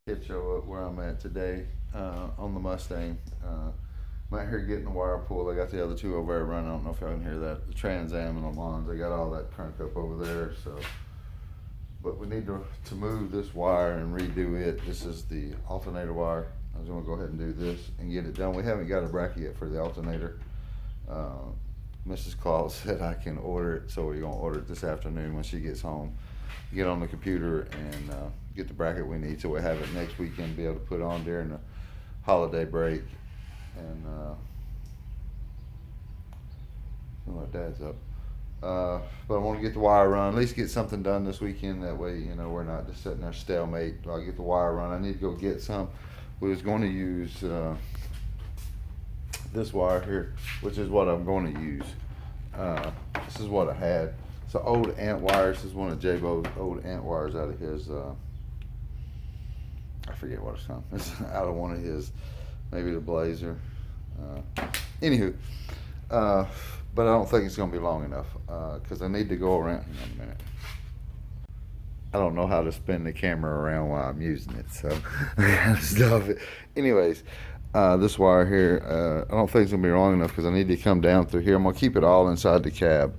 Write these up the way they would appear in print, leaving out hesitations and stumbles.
Kid show up where I'm at today on the Mustang. I'm out here getting the wire pulled. I got the other two over there running. I don't know if y'all can hear that. The Trans Am and the lawns. I got all that cranked up over there. So, but we need to move this wire and redo it. This is the alternator wire. I was gonna go ahead and do this and get it done. We haven't got a bracket yet for the alternator. Mrs. Claus said I can order it, so we're gonna order it this afternoon when she gets home. Get on the computer and get the bracket we need, so we'll have it next weekend. Be able to put on during the holiday break. And my dad's up. But I want to get the wire run. At least get something done this weekend. That way, we're not just sitting there stalemate. I'll get the wire run. I need to go get some. We was going to use this wire here, which is what I'm going to use. This is what I had. It's an old ant wire. This is one of J-Bo's old ant wires out of his, I forget what it's called. It's out of one of his, maybe the Blazer. Anywho, but I don't think it's going to be long enough because I need to go around. Hang on a minute. I don't know how to spin the camera around while I'm using it, so I gotta stop it. Anyways, this wire here, I don't think it's gonna be long enough because I need to come down through here. I'm gonna keep it all inside the cab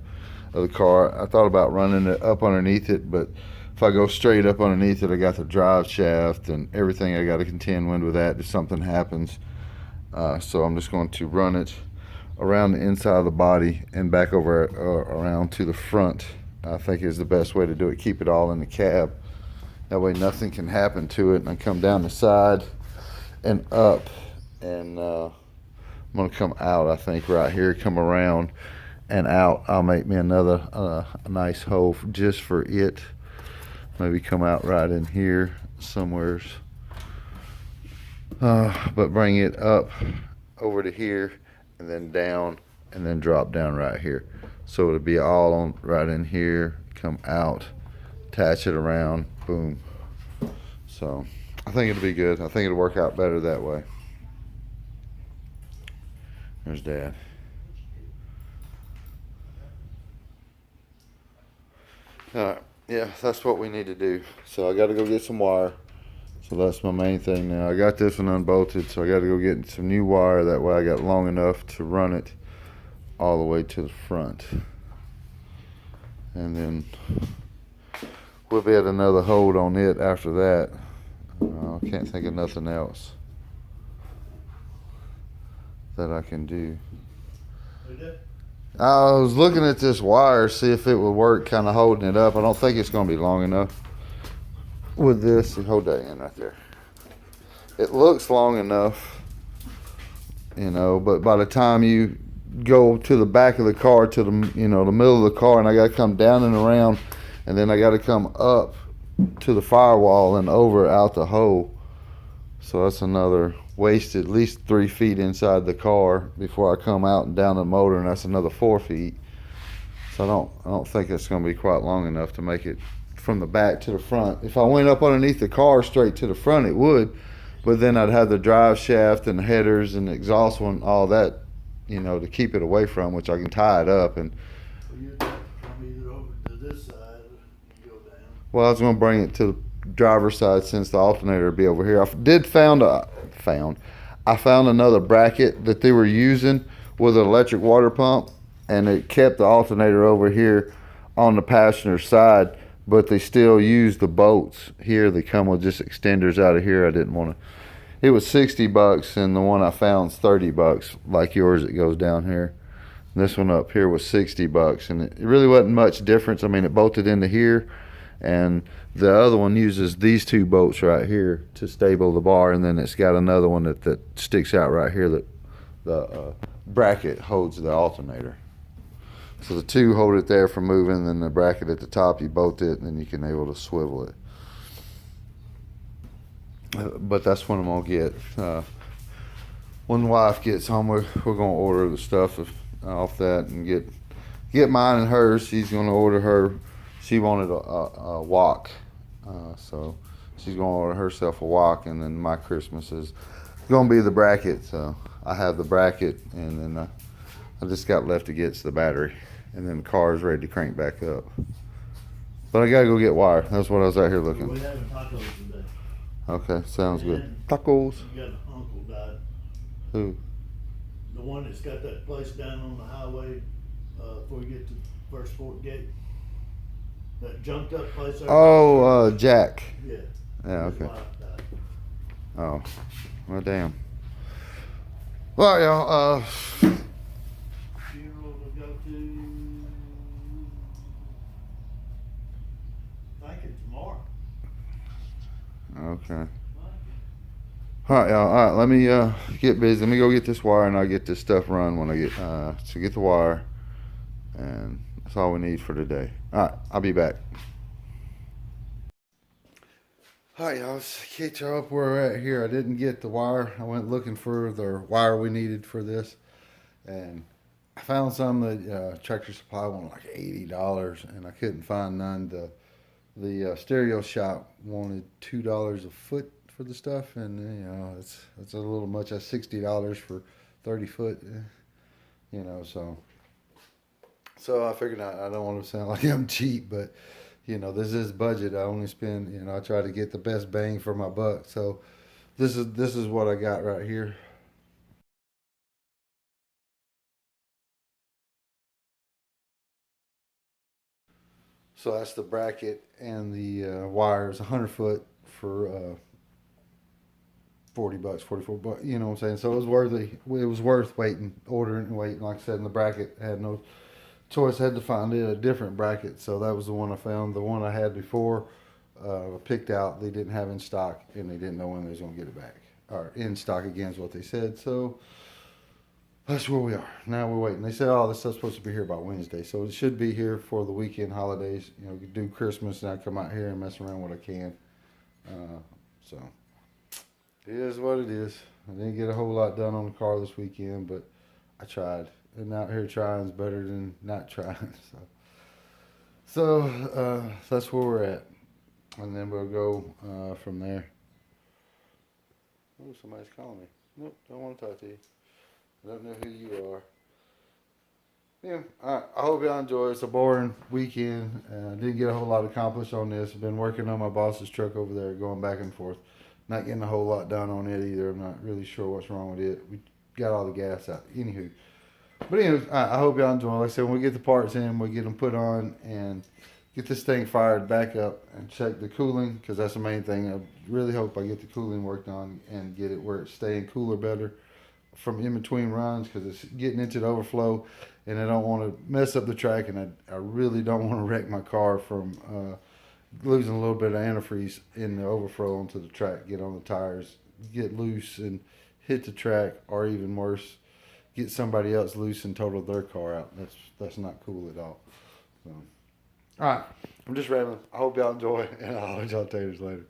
of the car. I thought about running it up underneath it, but if I go straight up underneath it, I got the drive shaft and everything. I got to contend with that if something happens. So I'm just going to run it around the inside of the body and back over around to the front. I think is the best way to do it. Keep it all in the cab. That way nothing can happen to it. And I come down the side and up, and I'm gonna come out. I think right here, come around and out. I'll make me another a nice hole just for it. Maybe come out right in here somewheres. But bring it up over to here and then down and then drop down right here. So it'll be all on right in here, come out, attach it around, boom. So I think it'll be good. I think it'll work out better that way. There's Dad. Alright, yeah, that's what we need to do. So I gotta go get some wire. So that's my main thing now. I got this one unbolted, so I gotta go get some new wire. That way I got long enough to run it all the way to the front, and then we'll be at another hold on it after that. I can't think of nothing else that I can do. I was looking at this wire, see if it would work, kind of holding it up. I don't think it's going to be long enough with this. Hold that in right there. It looks long enough, but by the time you go to the back of the car, to the the middle of the car, and I got to come down and around, and then I got to come up to the firewall and over out the hole. So that's another wasted at least 3 feet inside the car before I come out and down the motor, and that's another 4 feet. So I don't think it's going to be quite long enough to make it from the back to the front. If I went up underneath the car straight to the front, it would, but then I'd have the drive shaft and the headers and the exhaust one, all that, to keep it away from, which I can tie it up. And You'd have to come either over to this side and go down. well, I was going to bring it to the driver's side since the alternator would be over here. I found another bracket that they were using with an electric water pump, and it kept the alternator over here on the passenger side, but they still use the bolts here. They come with just extenders out of here. I didn't want to. It was $60, and the one I found's $30, like yours. It goes down here. And this one up here was $60, and it really wasn't much difference. I mean, it bolted into here, and the other one uses these two bolts right here to stable the bar, and then it's got another one that sticks out right here that the bracket holds the alternator. So the two hold it there for moving, and then the bracket at the top, you bolt it, and then you can able to swivel it. But that's what I'm gonna get. When the wife gets home, we're gonna order the stuff off that and get mine and hers. She's gonna order her. She wanted a wok, so she's gonna order herself a wok, and then my Christmas is gonna be the bracket. So I have the bracket, and then I just got left to get the battery, and then the car is ready to crank back up. But I gotta go get wire. That's what I was out here looking. We're having tacos today. Okay, sounds good. And Tacos. you got an uncle died. Who? The one that's got that place down on the highway, before you get to First Fort Gate. That junked up place there. Oh, Jack. Yeah. Yeah, His okay. wife died. Oh, well, damn. Well, y'all, Funeral to go to. I think it's tomorrow. okay. All right, y'all. All right, let me get busy. Let me go get this wire, and I'll get this stuff run when I get to get the wire, and that's all we need for today. All right, I'll be back. All right, y'all. Let's catch y'all up where we're at here. I didn't get the wire. I went looking for the wire we needed for this, and I found some that Tractor Supply wanted like $80, and I couldn't find none. The stereo shop wanted $2 a foot for the stuff, and it's a little much. That's $60 for 30 foot, So I figured I don't want to sound like I'm cheap, but this is budget. I only spend, I try to get the best bang for my buck. So this is what I got right here. So that's the bracket and the wires, 100 foot for $40, $44. You know what I'm saying? So it was worthy. It was worth ordering and waiting. Like I said, in the bracket, I had no choice. I had to find a different bracket. So that was the one I found. The one I had before, picked out. They didn't have in stock, and they didn't know when they was going to get it back or in stock again is what they said. So that's where we are. Now we're waiting. They said, oh, this stuff's supposed to be here by Wednesday. So it should be here for the weekend holidays. Do Christmas, and I come out here and mess around what I can. So it is what it is. I didn't get a whole lot done on the car this weekend, but I tried. And out here trying is better than not trying. So that's where we're at. And then we'll go from there. Oh, somebody's calling me. Nope, don't want to talk to you. I don't know who you are. Yeah, I hope y'all enjoy. It's a boring weekend. Didn't get a whole lot accomplished on this. I've been working on my boss's truck over there, going back and forth. Not getting a whole lot done on it either. I'm not really sure what's wrong with it. We got all the gas out. Anywho. But anyways, I hope y'all enjoy. Like I said, when we get the parts in, we'll get them put on and get this thing fired back up and check the cooling, because that's the main thing. I really hope I get the cooling worked on and get it where it's staying cooler better from in between runs, because it's getting into the overflow, and I don't want to mess up the track, and I really don't want to wreck my car from losing a little bit of antifreeze in the overflow onto the track, get on the tires, get loose and hit the track, or even worse, get somebody else loose and total their car out. That's not cool at all. So, all right, I'm just rambling. I hope y'all enjoy, and I'll let y'all taters later.